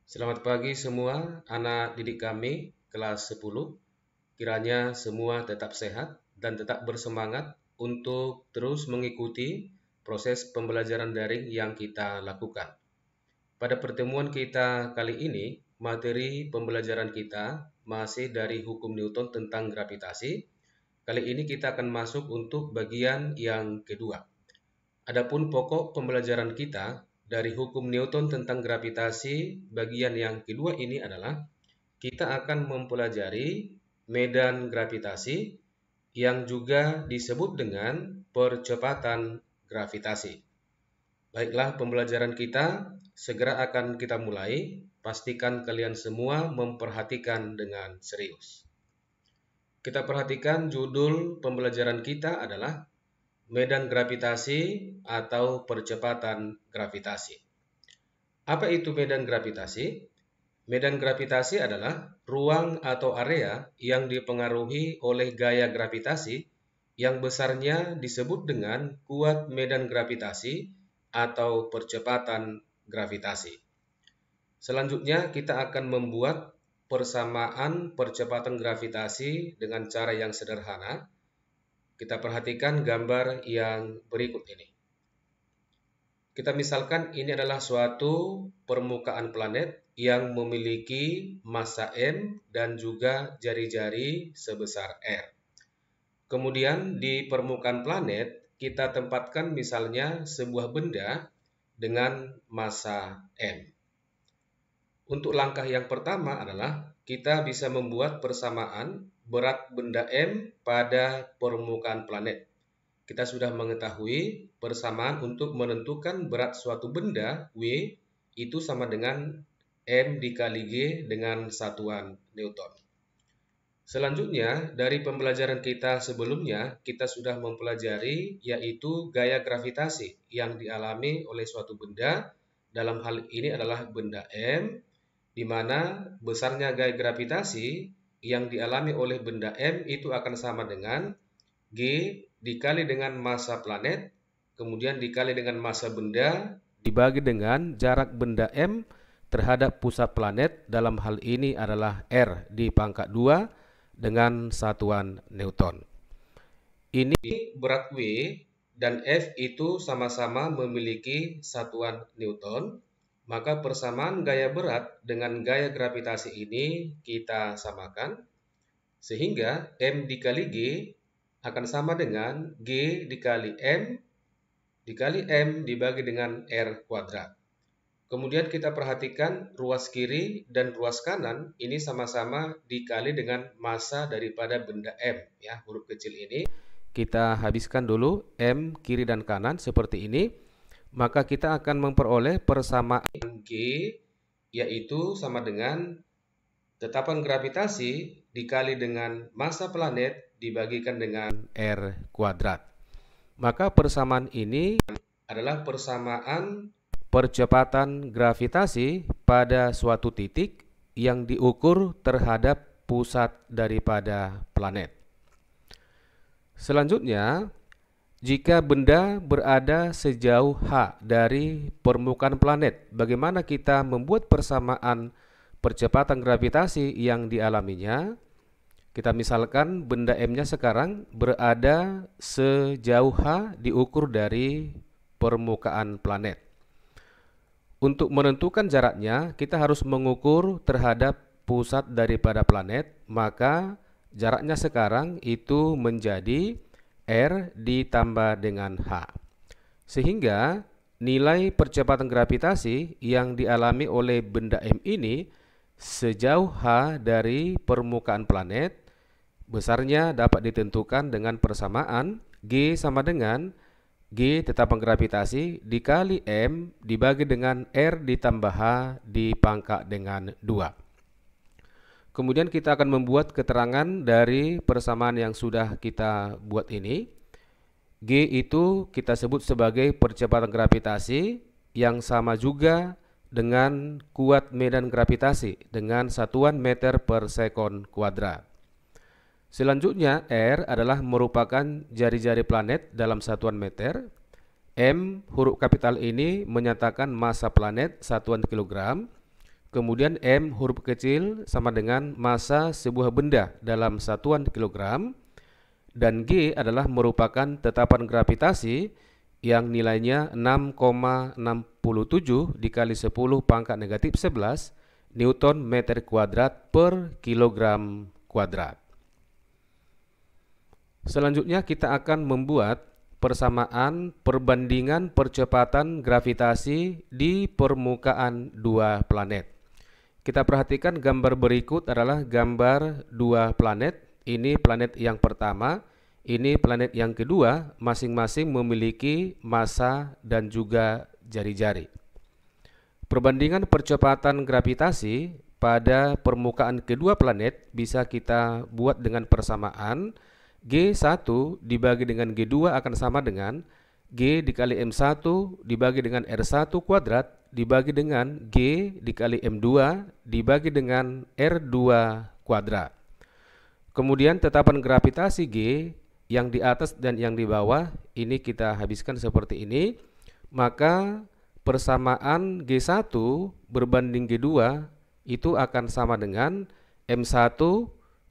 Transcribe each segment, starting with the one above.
Selamat pagi semua anak didik kami kelas 10. Kiranya semua tetap sehat dan tetap bersemangat untuk terus mengikuti proses pembelajaran daring yang kita lakukan. Pada pertemuan kita kali ini, materi pembelajaran kita masih dari hukum Newton tentang gravitasi. Kali ini kita akan masuk untuk bagian yang kedua. Adapun pokok pembelajaran kita dari hukum Newton tentang gravitasi bagian yang kedua ini adalah kita akan mempelajari medan gravitasi yang juga disebut dengan percepatan gravitasi. Baiklah, pembelajaran kita segera akan kita mulai. Pastikan kalian semua memperhatikan dengan serius. Kita perhatikan judul pembelajaran kita adalah medan gravitasi atau percepatan gravitasi. Apa itu medan gravitasi? Medan gravitasi adalah ruang atau area yang dipengaruhi oleh gaya gravitasi yang besarnya disebut dengan kuat medan gravitasi atau percepatan gravitasi. Selanjutnya kita akan membuat persamaan percepatan gravitasi dengan cara yang sederhana. Kita perhatikan gambar yang berikut ini. Kita misalkan ini adalah suatu permukaan planet yang memiliki massa M dan juga jari-jari sebesar R. Kemudian di permukaan planet kita tempatkan misalnya sebuah benda dengan massa M. Untuk langkah yang pertama adalah kita bisa membuat persamaan berat benda M pada permukaan planet. Kita sudah mengetahui persamaan untuk menentukan berat suatu benda W itu sama dengan M dikali G dengan satuan Newton. Selanjutnya, dari pembelajaran kita sebelumnya, kita sudah mempelajari yaitu gaya gravitasi yang dialami oleh suatu benda. Dalam hal ini adalah benda M, di mana besarnya gaya gravitasi yang dialami oleh benda M itu akan sama dengan G dikali dengan massa planet, kemudian dikali dengan massa benda, dibagi dengan jarak benda M terhadap pusat planet, dalam hal ini adalah R di pangkat 2 dengan satuan Newton. Ini berat W dan F itu sama-sama memiliki satuan Newton, maka persamaan gaya berat dengan gaya gravitasi ini kita samakan, sehingga M dikali G akan sama dengan G dikali M dibagi dengan R kuadrat. Kemudian kita perhatikan ruas kiri dan ruas kanan ini sama-sama dikali dengan massa daripada benda M, ya, huruf kecil ini. Kita habiskan dulu M kiri dan kanan seperti ini. Maka kita akan memperoleh persamaan G yaitu sama dengan tetapan gravitasi dikali dengan massa planet dibagikan dengan R kuadrat. Maka persamaan ini adalah persamaan percepatan gravitasi pada suatu titik yang diukur terhadap pusat daripada planet. Selanjutnya, jika benda berada sejauh H dari permukaan planet, bagaimana kita membuat persamaan percepatan gravitasi yang dialaminya? Kita misalkan benda M-nya sekarang berada sejauh H diukur dari permukaan planet. Untuk menentukan jaraknya, kita harus mengukur terhadap pusat daripada planet, maka jaraknya sekarang itu menjadi R ditambah dengan H. Sehingga nilai percepatan gravitasi yang dialami oleh benda M ini sejauh H dari permukaan planet besarnya dapat ditentukan dengan persamaan G sama dengan G tetapan gravitasi dikali M dibagi dengan R ditambah H dipangkat dengan 2. Kemudian kita akan membuat keterangan dari persamaan yang sudah kita buat ini. G itu kita sebut sebagai percepatan gravitasi yang sama juga dengan kuat medan gravitasi dengan satuan meter per sekon kuadrat. Selanjutnya R adalah merupakan jari-jari planet dalam satuan meter. M huruf kapital ini menyatakan massa planet satuan kilogram. Kemudian M huruf kecil sama dengan massa sebuah benda dalam satuan kilogram. Dan G adalah merupakan tetapan gravitasi yang nilainya 6,67 dikali 10 pangkat negatif 11 Newton meter kuadrat per kilogram kuadrat. Selanjutnya kita akan membuat persamaan perbandingan percepatan gravitasi di permukaan dua planet. Kita perhatikan gambar berikut adalah gambar dua planet. Ini planet yang pertama, ini planet yang kedua, masing-masing memiliki massa dan juga jari-jari. Perbandingan percepatan gravitasi pada permukaan kedua planet bisa kita buat dengan persamaan G1 dibagi dengan G2 akan sama dengan G dikali M1 dibagi dengan R1 kuadrat dibagi dengan G dikali M2 dibagi dengan R2 kuadrat. Kemudian tetapan gravitasi G yang di atas dan yang di bawah ini kita habiskan seperti ini. Maka persamaan G1 berbanding G2 itu akan sama dengan M1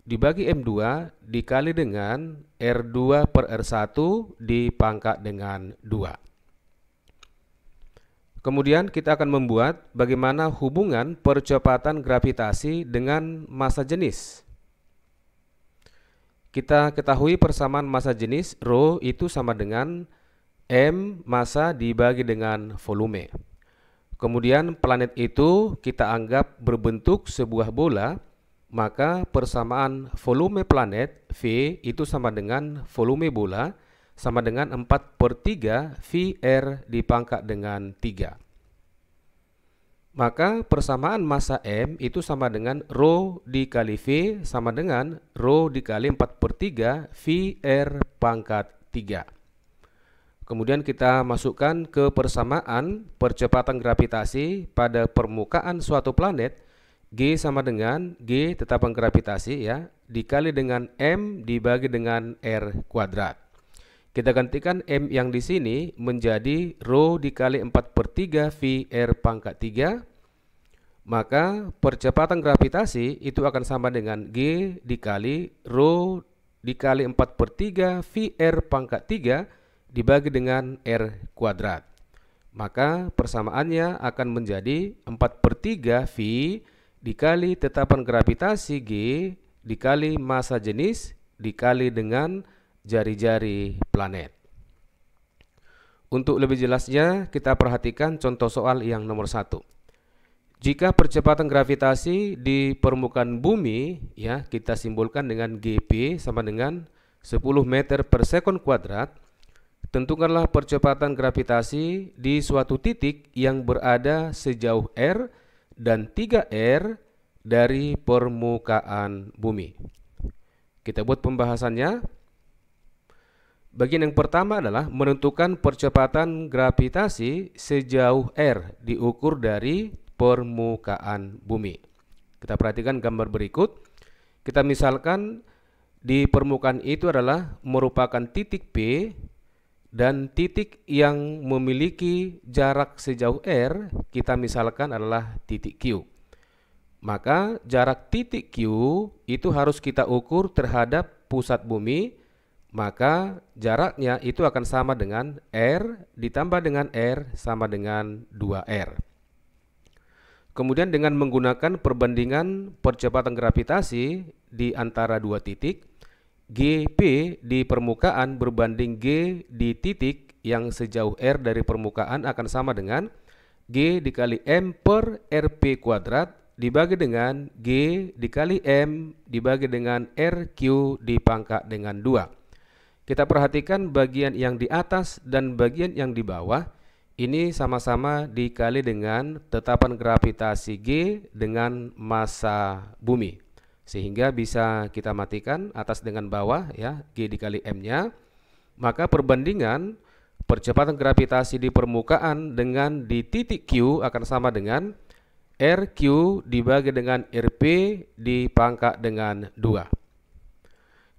dibagi M2 dikali dengan R2 per R1 dipangkat dengan 2. Kemudian kita akan membuat bagaimana hubungan percepatan gravitasi dengan massa jenis. Kita ketahui persamaan massa jenis Rho itu sama dengan M massa dibagi dengan volume. Kemudian planet itu kita anggap berbentuk sebuah bola. Maka persamaan volume planet V itu sama dengan volume bola sama dengan 4/3 VR dipangkat dengan 3. Maka persamaan massa M itu sama dengan Rho dikali V sama dengan Rho dikali 4/3 VR pangkat 3. Kemudian kita masukkan ke persamaan percepatan gravitasi pada permukaan suatu planet. G sama dengan G tetapan gravitasi ya dikali dengan M dibagi dengan R kuadrat. Kita gantikan M yang di sini menjadi Rho dikali 4/3 VR pangkat 3. Maka percepatan gravitasi itu akan sama dengan G dikali Rho dikali 4/3 VR pangkat 3 dibagi dengan R kuadrat. Maka persamaannya akan menjadi 4/3 V dikali tetapan gravitasi G dikali massa jenis dikali dengan jari-jari planet. Untuk lebih jelasnya kita perhatikan contoh soal yang nomor 1. Jika percepatan gravitasi di permukaan bumi ya kita simbolkan dengan GP sama dengan 10 meter per sekon kuadrat, tentukanlah percepatan gravitasi di suatu titik yang berada sejauh R dan 3R dari permukaan bumi. Kita buat pembahasannya. Bagian yang pertama adalah menentukan percepatan gravitasi sejauh R diukur dari permukaan bumi. Kita perhatikan gambar berikut. Kita misalkan di permukaan itu adalah merupakan titik P dan titik yang memiliki jarak sejauh R kita misalkan adalah titik Q. Maka jarak titik Q itu harus kita ukur terhadap pusat bumi. Maka jaraknya itu akan sama dengan R ditambah dengan R sama dengan 2R. Kemudian dengan menggunakan perbandingan percepatan gravitasi di antara dua titik, GP di permukaan berbanding G di titik yang sejauh R dari permukaan akan sama dengan G dikali M per RP kuadrat dibagi dengan G dikali M dibagi dengan RQ dipangkat dengan 2. Kita perhatikan bagian yang di atas dan bagian yang di bawah. Ini sama-sama dikali dengan tetapan gravitasi G dengan massa bumi. Sehingga bisa kita matikan atas dengan bawah ya, G dikali M-nya. Maka perbandingan percepatan gravitasi di permukaan dengan di titik Q akan sama dengan RQ dibagi dengan RP dipangkat dengan 2.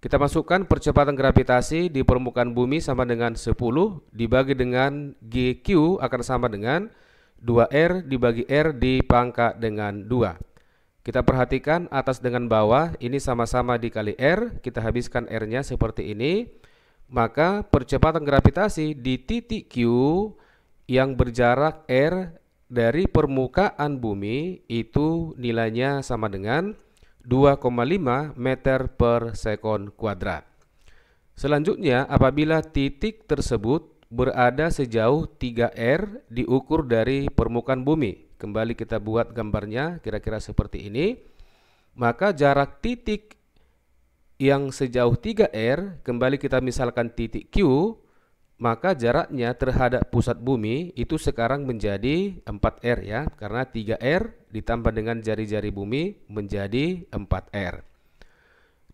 Kita masukkan percepatan gravitasi di permukaan bumi sama dengan 10 dibagi dengan GQ akan sama dengan 2R dibagi R dipangkat dengan 2. Kita perhatikan atas dengan bawah ini sama-sama dikali R, kita habiskan R-nya seperti ini. Maka percepatan gravitasi di titik Q yang berjarak R dari permukaan bumi itu nilainya sama dengan 2,5 meter per sekon kuadrat. Selanjutnya, apabila titik tersebut berada sejauh 3R diukur dari permukaan bumi. Kembali kita buat gambarnya kira-kira seperti ini. Maka jarak titik yang sejauh 3R, kembali kita misalkan titik Q, maka jaraknya terhadap pusat bumi itu sekarang menjadi 4R ya, karena 3R ditambah dengan jari-jari bumi menjadi 4R.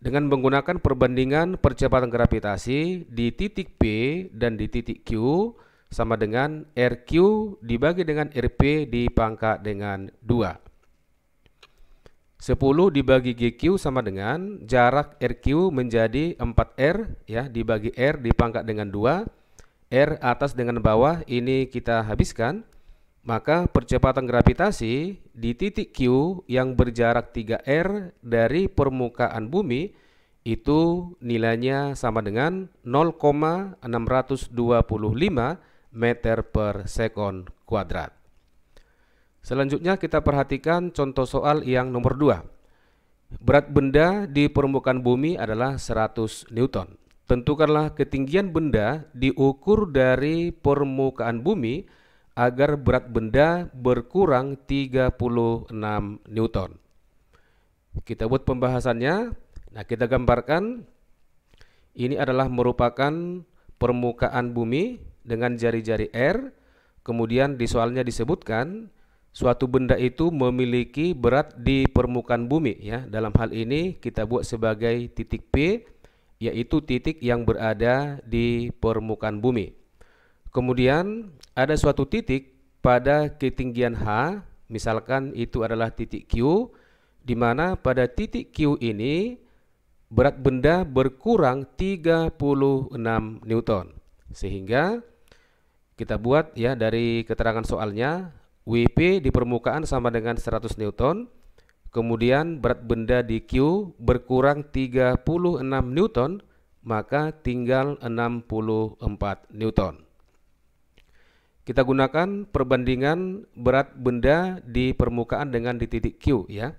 Dengan menggunakan perbandingan percepatan gravitasi di titik P dan di titik Q sama dengan RQ dibagi dengan RP dipangkat dengan 2. 10 dibagi GQ sama dengan jarak RQ menjadi 4R ya, dibagi R dipangkat dengan 2. R atas dengan bawah ini kita habiskan. Maka percepatan gravitasi di titik Q yang berjarak 3R dari permukaan bumi itu nilainya sama dengan 0,625 meter per sekon kuadrat. Selanjutnya kita perhatikan contoh soal yang nomor 2. Berat benda di permukaan bumi adalah 100 Newton. Tentukanlah ketinggian benda diukur dari permukaan bumi agar berat benda berkurang 36 Newton. Kita buat pembahasannya. Nah, kita gambarkan ini adalah merupakan permukaan bumi dengan jari-jari R. Kemudian di soalnya disebutkan suatu benda itu memiliki berat di permukaan bumi ya. Dalam hal ini kita buat sebagai titik P, yaitu titik yang berada di permukaan bumi. Kemudian ada suatu titik pada ketinggian H, misalkan itu adalah titik Q, di mana pada titik Q ini berat benda berkurang 36 Newton. Sehingga kita buat ya dari keterangan soalnya, WP di permukaan sama dengan 100 Newton, kemudian berat benda di Q berkurang 36 Newton, maka tinggal 64 Newton. Kita gunakan perbandingan berat benda di permukaan dengan di titik Q ya.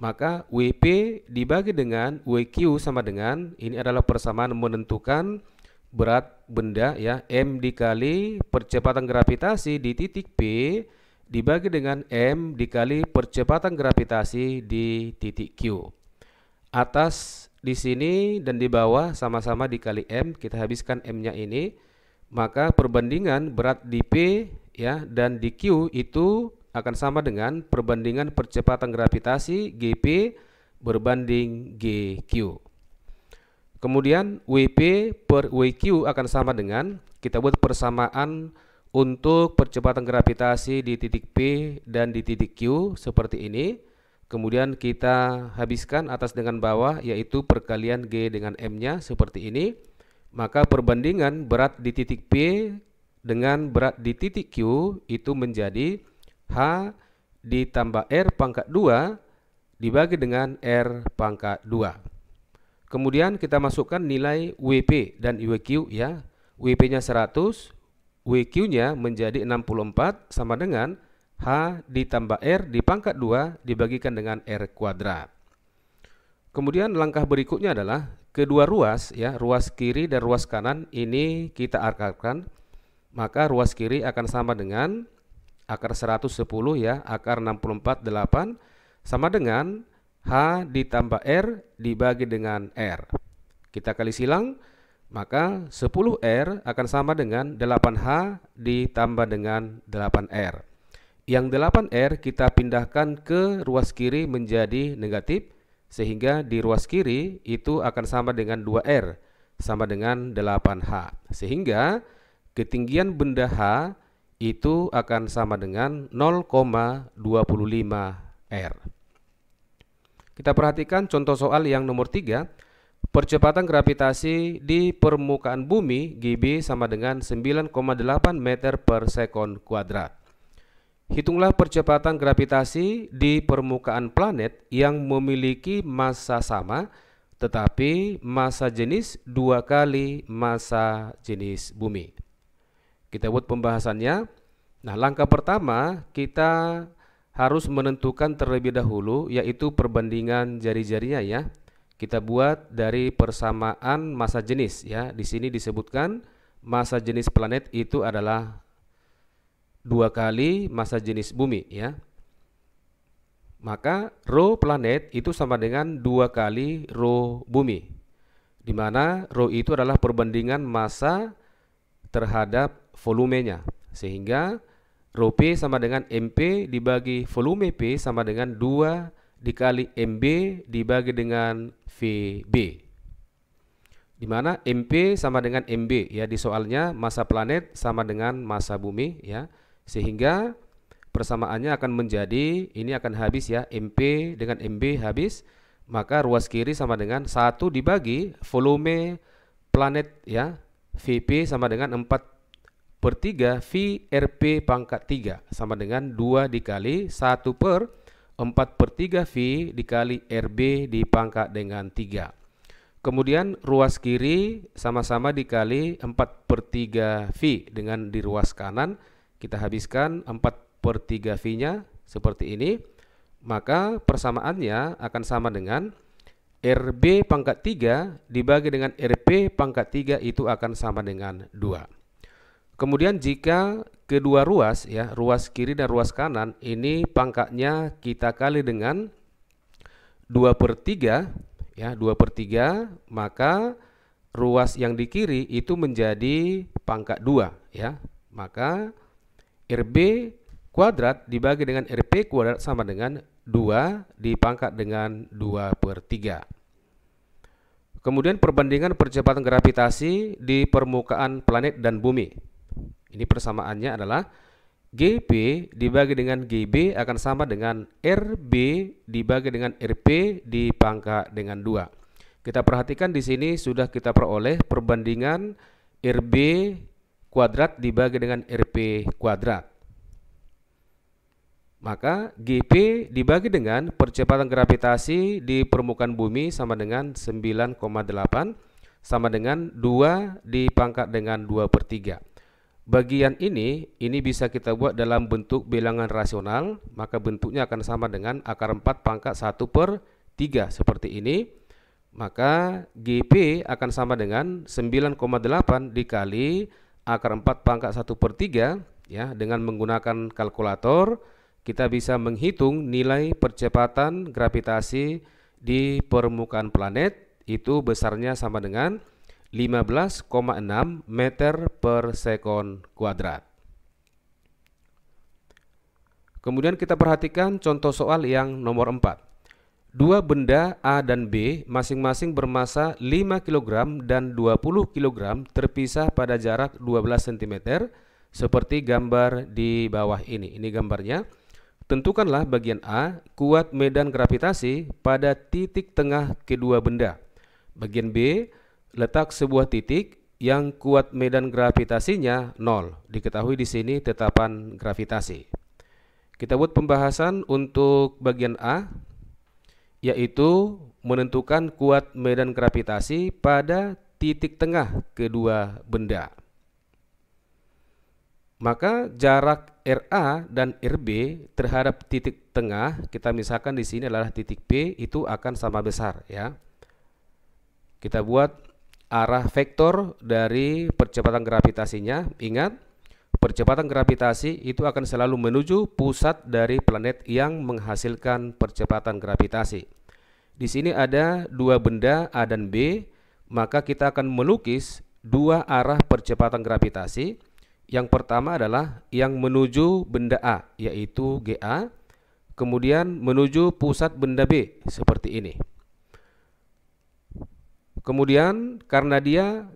Maka WP dibagi dengan WQ sama dengan, ini adalah persamaan menentukan berat benda ya, M dikali percepatan gravitasi di titik P dibagi dengan M dikali percepatan gravitasi di titik Q. Atas di sini dan di bawah sama-sama dikali M, kita habiskan M-nya ini. Maka perbandingan berat di P ya dan di Q itu akan sama dengan perbandingan percepatan gravitasi GP berbanding GQ. Kemudian WP per WQ akan sama dengan, kita buat persamaan untuk percepatan gravitasi di titik P dan di titik Q seperti ini. Kemudian kita habiskan atas dengan bawah, yaitu perkalian G dengan M-nya seperti ini. Maka perbandingan berat di titik P dengan berat di titik Q itu menjadi H ditambah R pangkat 2 dibagi dengan R pangkat 2. Kemudian kita masukkan nilai WP dan WQ ya. WP-nya 100, WQ-nya menjadi 64 sama dengan H ditambah R di pangkat 2 dibagikan dengan R kuadrat. Kemudian langkah berikutnya adalah kedua ruas ya, ruas kiri dan ruas kanan ini kita akarkan. Maka ruas kiri akan sama dengan akar 110 ya, akar 64 8 sama dengan H ditambah R dibagi dengan R. Kita kali silang, maka 10R akan sama dengan 8H ditambah dengan 8R. Yang 8R kita pindahkan ke ruas kiri menjadi negatif, sehingga di ruas kiri itu akan sama dengan 2R sama dengan 8H. Sehingga ketinggian benda H itu akan sama dengan 0,25 R. Kita perhatikan contoh soal yang nomor 3. Percepatan gravitasi di permukaan bumi GB sama dengan 9,8 meter per sekon kuadrat. Hitunglah percepatan gravitasi di permukaan planet yang memiliki massa sama tetapi massa jenis 2 kali massa jenis bumi. Kita buat pembahasannya. Nah, langkah pertama kita harus menentukan terlebih dahulu yaitu perbandingan jari-jarinya ya. Kita buat dari persamaan massa jenis ya. Di sini disebutkan massa jenis planet itu adalah 2 kali massa jenis bumi ya. Maka rho planet itu sama dengan 2 kali rho bumi. Di mana rho itu adalah perbandingan massa terhadap volumenya. Sehingga rho P sama dengan MP dibagi volume P sama dengan 2 dikali MB dibagi dengan VB. Di mana MP sama dengan MB ya, di soalnya massa planet sama dengan massa bumi ya. Sehingga persamaannya akan menjadi, ini akan habis ya, MP dengan MB habis, maka ruas kiri sama dengan 1 dibagi volume planet ya, VP sama dengan 4/3 VRP pangkat 3 sama dengan 2 dikali 1/4/3 V dikali RB di pangkat dengan 3. Kemudian ruas kiri sama-sama dikali 4/3 V dengan di ruas kanan kita habiskan 4/3 V-nya seperti ini. Maka persamaannya akan sama dengan RB pangkat 3 dibagi dengan RP pangkat 3 itu akan sama dengan 2. Kemudian jika kedua ruas ya, ruas kiri dan ruas kanan ini pangkatnya kita kali dengan 2/3 ya, 2/3, maka ruas yang di kiri itu menjadi pangkat 2 ya. Maka RB kuadrat dibagi dengan RP kuadrat sama dengan 2 dipangkat dengan 2/3. Kemudian perbandingan percepatan gravitasi di permukaan planet dan bumi. Ini persamaannya adalah GP dibagi dengan GB akan sama dengan RB dibagi dengan RP dipangkat dengan 2. Kita perhatikan di sini sudah kita peroleh perbandingan RB kuadrat dibagi dengan RP kuadrat. Maka GP dibagi dengan percepatan gravitasi di permukaan bumi sama dengan 9,8 sama dengan 2 dipangkat dengan 2/3. Bagian ini bisa kita buat dalam bentuk bilangan rasional, maka bentuknya akan sama dengan akar 4 pangkat 1/3 seperti ini. Maka GP akan sama dengan 9,8 dikali akar 4 pangkat 1/3 ya. Dengan menggunakan kalkulator kita bisa menghitung nilai percepatan gravitasi di permukaan planet itu besarnya sama dengan 15,6 meter per sekon kuadrat. Kemudian kita perhatikan contoh soal yang nomor 4. Dua benda A dan B masing-masing bermassa 5 kg dan 20 kg terpisah pada jarak 12 cm seperti gambar di bawah ini. Ini gambarnya. Tentukanlah bagian A kuat medan gravitasi pada titik tengah kedua benda. Bagian B letak sebuah titik yang kuat medan gravitasinya 0. Diketahui di sini tetapan gravitasi. Kita buat pembahasan untuk bagian A, yaitu menentukan kuat medan gravitasi pada titik tengah kedua benda. Maka jarak RA dan RB terhadap titik tengah, kita misalkan di sini adalah titik P, itu akan sama besar ya. Kita buat arah vektor dari percepatan gravitasinya. Ingat, percepatan gravitasi itu akan selalu menuju pusat dari planet yang menghasilkan percepatan gravitasi. Di sini ada dua benda A dan B, maka kita akan melukis dua arah percepatan gravitasi. Yang pertama adalah yang menuju benda A, yaitu GA, kemudian menuju pusat benda B, seperti ini. Kemudian karena dia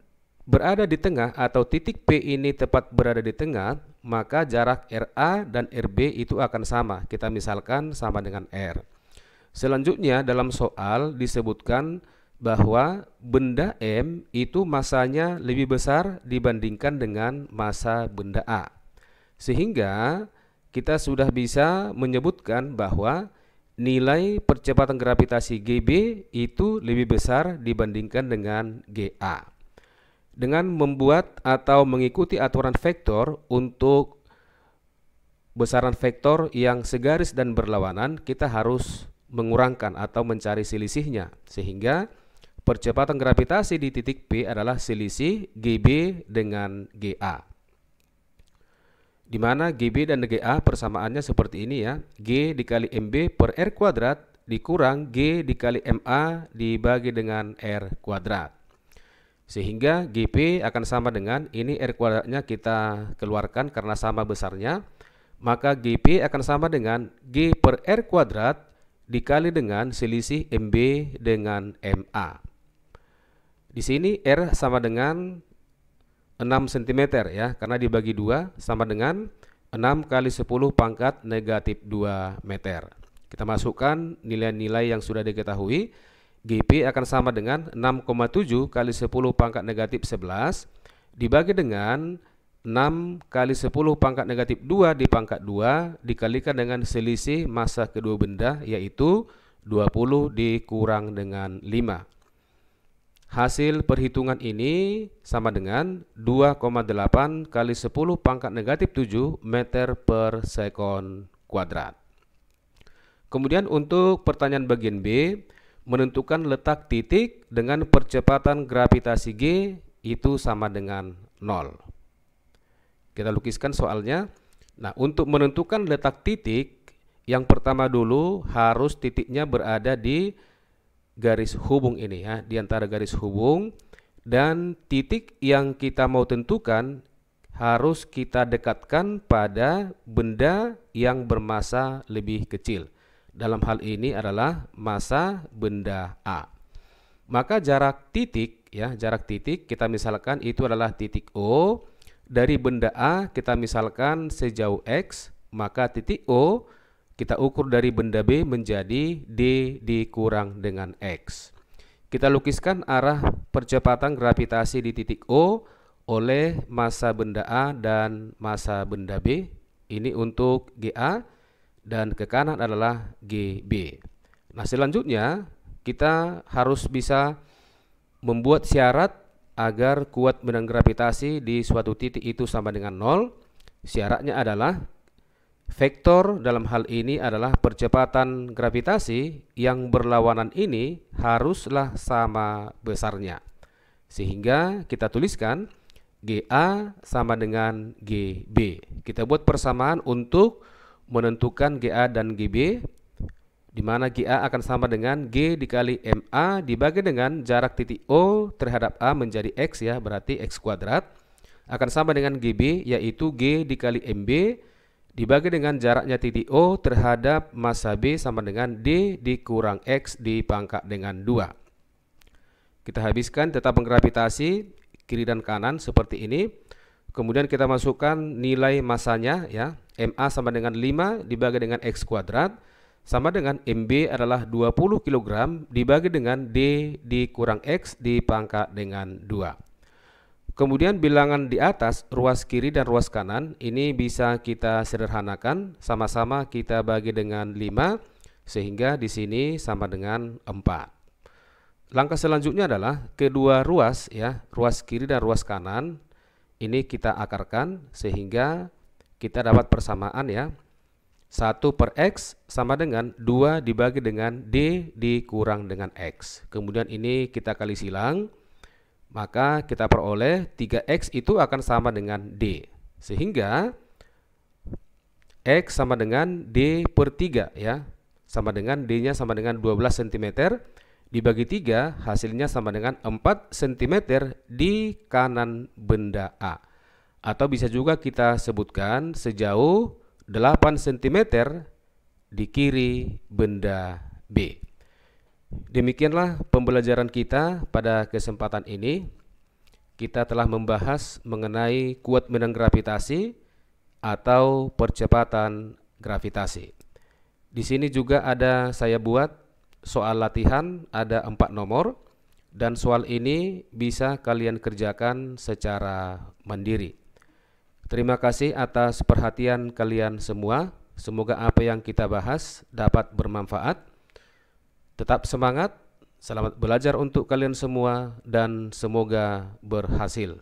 berada di tengah atau titik P ini tepat berada di tengah, maka jarak RA dan RB itu akan sama. Kita misalkan sama dengan R. Selanjutnya dalam soal disebutkan bahwa benda M itu massanya lebih besar dibandingkan dengan massa benda A. Sehingga kita sudah bisa menyebutkan bahwa nilai percepatan gravitasi GB itu lebih besar dibandingkan dengan GA. Dengan membuat atau mengikuti aturan vektor untuk besaran vektor yang segaris dan berlawanan, kita harus mengurangkan atau mencari selisihnya, sehingga percepatan gravitasi di titik P adalah selisih GB dengan GA, di mana GB dan GA persamaannya seperti ini ya, G dikali MB per R kuadrat dikurang G dikali MA dibagi dengan R kuadrat, sehingga GP akan sama dengan ini, R kuadratnya kita keluarkan karena sama besarnya, maka GP akan sama dengan G per R kuadrat dikali dengan selisih MB dengan MA. Di sini R sama dengan 6 cm ya, karena dibagi 2 sama dengan 6 kali 10 pangkat negatif 2 meter. Kita masukkan nilai-nilai yang sudah diketahui. GP akan sama dengan 6,7 kali 10 pangkat negatif 11 dibagi dengan 6 kali 10 pangkat negatif 2 di pangkat 2 dikalikan dengan selisih massa kedua benda, yaitu 20 dikurang dengan 5. Hasil perhitungan ini sama dengan 2,8 kali 10 pangkat negatif 7 meter per sekon kuadrat. Kemudian untuk pertanyaan bagian B, menentukan letak titik dengan percepatan gravitasi G itu sama dengan 0. Kita lukiskan soalnya. Nah, untuk menentukan letak titik, yang pertama dulu harus titiknya berada di garis hubung ini ya, di antara garis hubung, dan titik yang kita mau tentukan harus kita dekatkan pada benda yang bermassa lebih kecil. Dalam hal ini adalah massa benda A. Maka jarak titik ya, jarak titik kita misalkan itu adalah titik O. Dari benda A kita misalkan sejauh X, maka titik O kita ukur dari benda B menjadi D dikurang dengan X. Kita lukiskan arah percepatan gravitasi di titik O oleh massa benda A dan massa benda B. Ini untuk GA dan ke kanan adalah GB. Nah, selanjutnya kita harus bisa membuat syarat agar kuat medan gravitasi di suatu titik itu sama dengan 0. Syaratnya adalah vektor dalam hal ini adalah percepatan gravitasi yang berlawanan ini haruslah sama besarnya. Sehingga kita tuliskan GA sama dengan GB. Kita buat persamaan untuk menentukan GA dan GB, di mana GA akan sama dengan G dikali MA dibagi dengan jarak titik O terhadap A menjadi X ya, berarti X kuadrat, akan sama dengan GB yaitu G dikali MB dibagi dengan jaraknya titik O terhadap massa B sama dengan D dikurang X dipangkat dengan 2. Kita habiskan tetap menggravitasi kiri dan kanan seperti ini. Kemudian kita masukkan nilai massanya ya, MA sama dengan 5 dibagi dengan X kuadrat sama dengan MB adalah 20 kg dibagi dengan D dikurang X dipangkat dengan 2. Kemudian bilangan di atas, ruas kiri dan ruas kanan, ini bisa kita sederhanakan, sama-sama kita bagi dengan 5 sehingga di sini sama dengan 4. Langkah selanjutnya adalah kedua ruas ya, ruas kiri dan ruas kanan, ini kita akarkan sehingga kita dapat persamaan ya. 1 per X sama dengan 2 dibagi dengan D dikurang dengan X. Kemudian ini kita kali silang, maka kita peroleh 3X itu akan sama dengan D. Sehingga X sama dengan D per 3 ya. Sama dengan D-nya sama dengan 12 cm. Dibagi 3 hasilnya sama dengan 4 cm di kanan benda A. Atau bisa juga kita sebutkan sejauh 8 cm di kiri benda B. Demikianlah pembelajaran kita pada kesempatan ini. Kita telah membahas mengenai kuat medan gravitasi atau percepatan gravitasi. Di sini juga ada saya buat soal latihan, ada 4 nomor, dan soal ini bisa kalian kerjakan secara mandiri. Terima kasih atas perhatian kalian semua. Semoga apa yang kita bahas dapat bermanfaat. Tetap semangat, selamat belajar untuk kalian semua, dan semoga berhasil.